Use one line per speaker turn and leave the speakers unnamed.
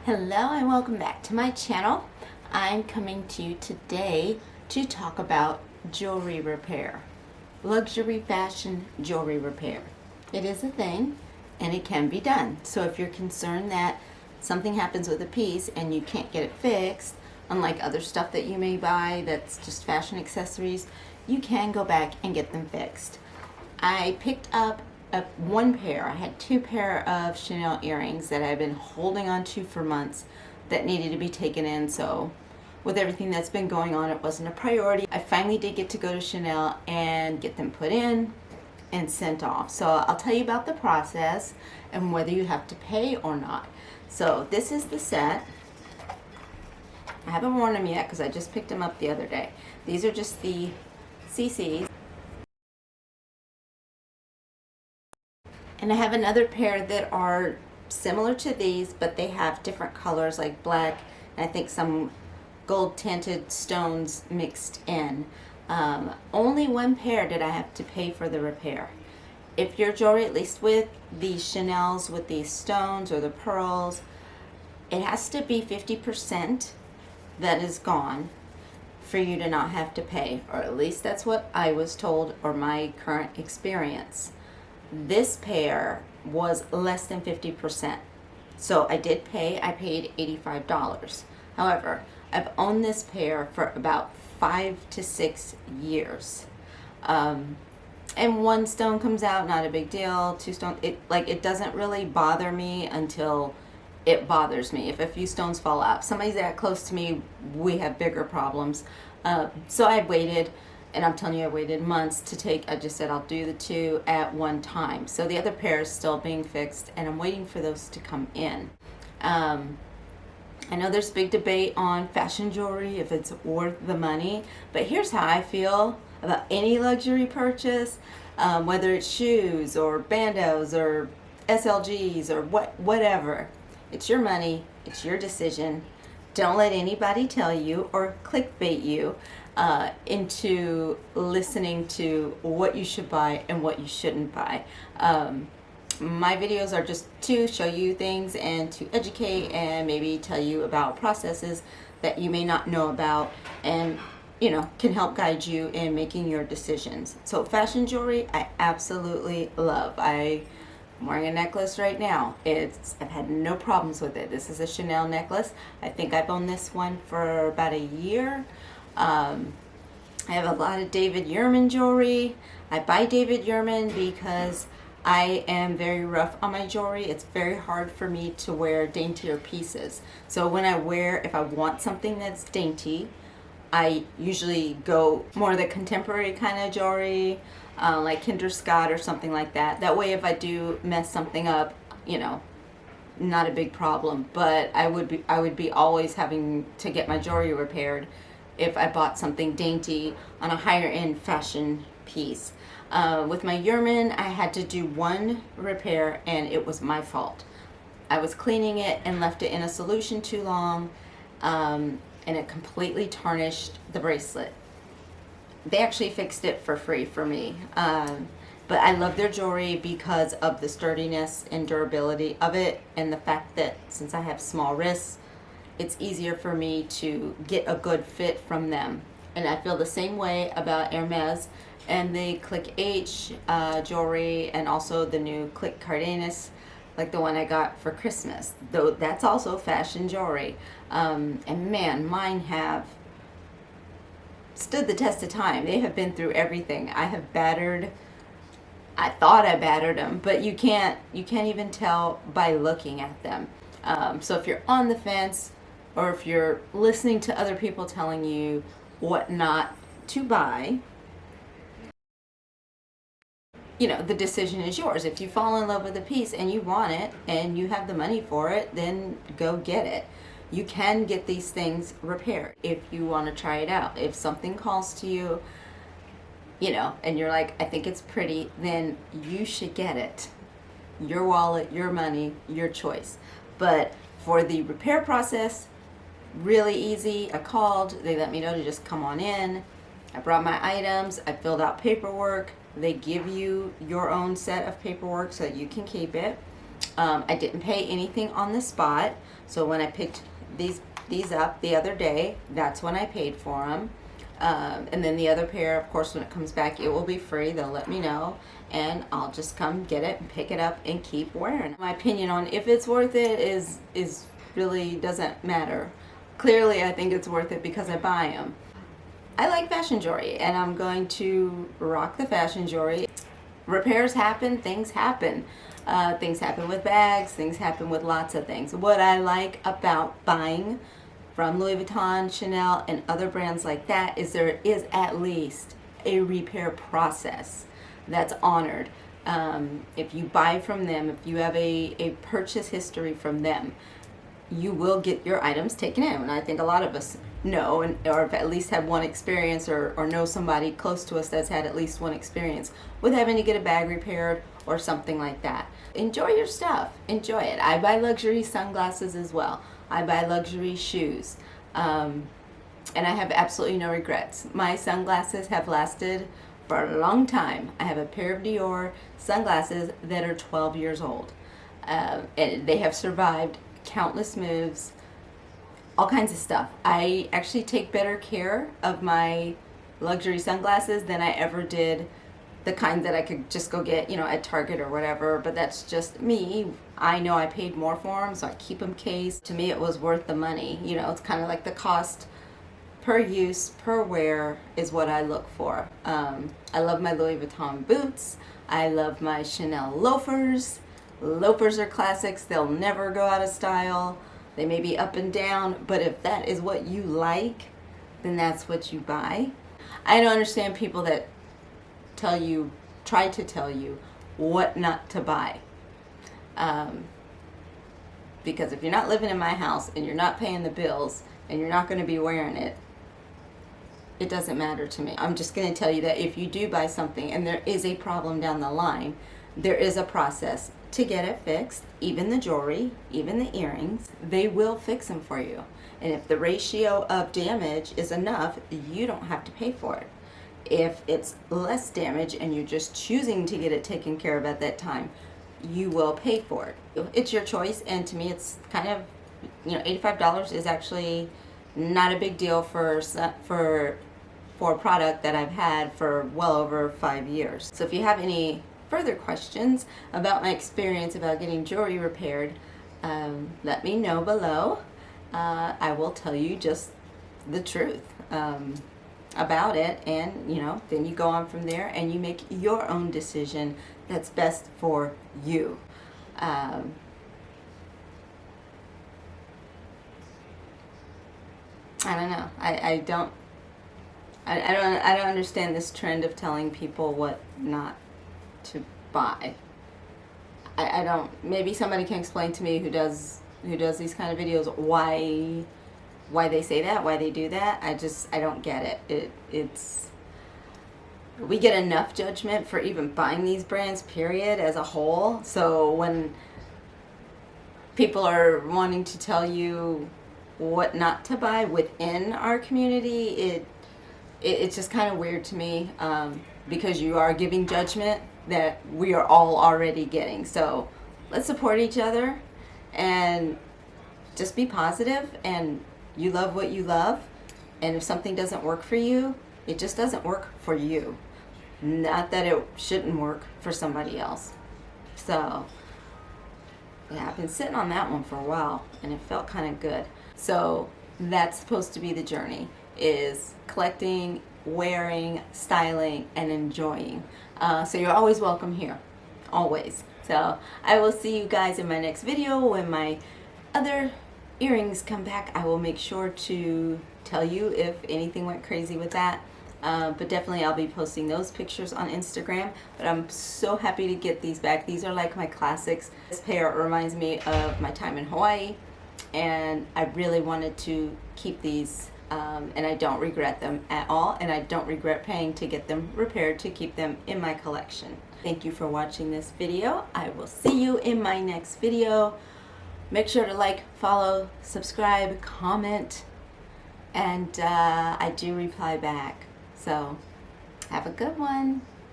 Hello and welcome back to my channel. I'm coming to you today to talk about jewelry repair. Luxury fashion jewelry repair. It is a thing and it can be done. So if you're concerned that something happens with a piece and you can't get it fixed, unlike other stuff that you may buy that's just fashion accessories, you can go back and get them fixed. I picked up one pair. I had two pair of Chanel earrings that I've been holding on to for months that needed to be taken in. So with everything that's been going on, it wasn't a priority. I finally did get to go to Chanel and get them put in and sent off. So I'll tell you about the process and whether you have to pay or not. So this is the set. I haven't worn them yet because I just picked them up the other day. These are just the CCs. And I have another pair that are similar to these, but they have different colors like black and I think some gold tinted stones mixed in. Only one pair did I have to pay for the repair. If your jewelry, at least with the Chanels with these stones or the pearls, it has to be 50% that is gone for you to not have to pay, or at least that's what I was told or my current experience. This pair was less than 50%. So I did pay, I paid $85. However, I've owned this pair for about 5 to 6 years. And one stone comes out, not a big deal. Two stones, it doesn't really bother me until it bothers me. If a few stones fall out, somebody's that close to me, we have bigger problems. So I waited. And I'm telling you, I waited months to take, I just said I'll do the two at one time. So the other pair is still being fixed and I'm waiting for those to come in. I know there's big debate on fashion jewelry, if it's worth the money, but here's how I feel about any luxury purchase, whether it's shoes or bandos or SLGs or whatever. It's your money, it's your decision. Don't let anybody tell you or clickbait you into listening to what you should buy and what you shouldn't buy. My videos are just to show you things and to educate and maybe tell you about processes that you may not know about and can help guide you in making your decisions. So fashion jewelry, I absolutely love. I'm wearing a necklace right now. I've had no problems with it. This is a Chanel necklace. I think I've owned this one for about a year. I have a lot of David Yurman jewelry. I buy David Yurman because I am very rough on my jewelry. It's very hard for me to wear daintier pieces. So when if I want something that's dainty, I usually go more the contemporary kind of jewelry, like Kinder Scott or something like that. That way if I do mess something up, not a big problem. But I would be always having to get my jewelry repaired if I bought something dainty on a higher end fashion piece. With my Yurman, I had to do one repair and it was my fault. I was cleaning it and left it in a solution too long, and it completely tarnished the bracelet. They actually fixed it for free for me. But I love their jewelry because of the sturdiness and durability of it and the fact that since I have small wrists, it's easier for me to get a good fit from them. And I feel the same way about Hermes and the Click H jewelry and also the new Click Cardenas, like the one I got for Christmas. Though that's also fashion jewelry. And man, mine have stood the test of time. They have been through everything. I thought I battered them, but you can't even tell by looking at them. So if you're on the fence, or if you're listening to other people telling you what not to buy, the decision is yours. If you fall in love with a piece and you want it and you have the money for it, then go get it. You can get these things repaired if you want to try it out. If something calls to you, and you're like, I think it's pretty, then you should get it. Your wallet, your money, your choice. But for the repair process, really easy. I called, they let me know to just come on in. I brought my items, I filled out paperwork. They give you your own set of paperwork so that you can keep it. I didn't pay anything on the spot, so when I picked these up the other day, that's when I paid for them. And then the other pair, of course, when it comes back, it will be free. They'll let me know, and I'll just come get it and pick it up and keep wearing it. My opinion on if it's worth it is really doesn't matter. Clearly, I think it's worth it because I buy them. I like fashion jewelry, and I'm going to rock the fashion jewelry. Repairs happen, things happen. Things happen with bags, things happen with lots of things. What I like about buying from Louis Vuitton, Chanel, and other brands like that is there is at least a repair process that's honored. If you buy from them, if you have a purchase history from them, you will get your items taken in. And I think a lot of us know, or at least have one experience, or know somebody close to us that's had at least one experience with having to get a bag repaired or something like that. Enjoy your stuff. Enjoy it. I buy luxury sunglasses as well. I buy luxury shoes. And I have absolutely no regrets. My sunglasses have lasted for a long time. I have a pair of Dior sunglasses that are 12 years old. And they have survived countless moves, all kinds of stuff. I actually take better care of my luxury sunglasses than I ever did the kind that I could just go get, at Target or whatever, but that's just me. I know I paid more for them, so I keep them cased. To me, it was worth the money. It's kind of like the cost per use, per wear is what I look for. I love my Louis Vuitton boots. I love my Chanel loafers. Loafers are classics. They'll never go out of style. They may be up and down, but if that is what you like, then that's what you buy. I don't understand people that try to tell you what not to buy. Because if you're not living in my house and you're not paying the bills and you're not going to be wearing it, it doesn't matter to me. I'm just going to tell you that if you do buy something and there is a problem down the line, there is a process to get it fixed. Even the jewelry, even the earrings, they will fix them for you. And if the ratio of damage is enough, you don't have to pay for it. If it's less damage and you're just choosing to get it taken care of at that time, you will pay for it. It's your choice, and to me it's kind of, $85 is actually not a big deal for a product that I've had for well over 5 years. So if you have any further questions about my experience about getting jewelry repaired, let me know below. I will tell you just the truth about it, and then you go on from there and you make your own decision that's best for you. I don't know. I don't understand this trend of telling people what not to buy. I don't. Maybe somebody can explain to me who does these kind of videos why they say that, why they do that. I don't get it. We get enough judgment for even buying these brands, period, as a whole. So when people are wanting to tell you what not to buy within our community, it's just kind of weird to me, because you are giving judgment that we are all already getting. So let's support each other and just be positive, and you love what you love, and if something doesn't work for you, it just doesn't work for you. Not that it shouldn't work for somebody else. So yeah, I've been sitting on that one for a while, and it felt kind of good. So that's supposed to be the journey, is collecting, wearing, styling, and enjoying. So you're always welcome here, always. So I will see you guys in my next video. When my other earrings come back, I will make sure to tell you if anything went crazy with that. But definitely I'll be posting those pictures on Instagram. But I'm so happy to get these back. These are like my classics. This pair reminds me of my time in Hawaii, and I really wanted to keep these, and I don't regret them at all, and I don't regret paying to get them repaired to keep them in my collection. Thank you for watching this video. I will see you in my next video. Make sure to like, follow, subscribe, comment, and I do reply back. So have a good one.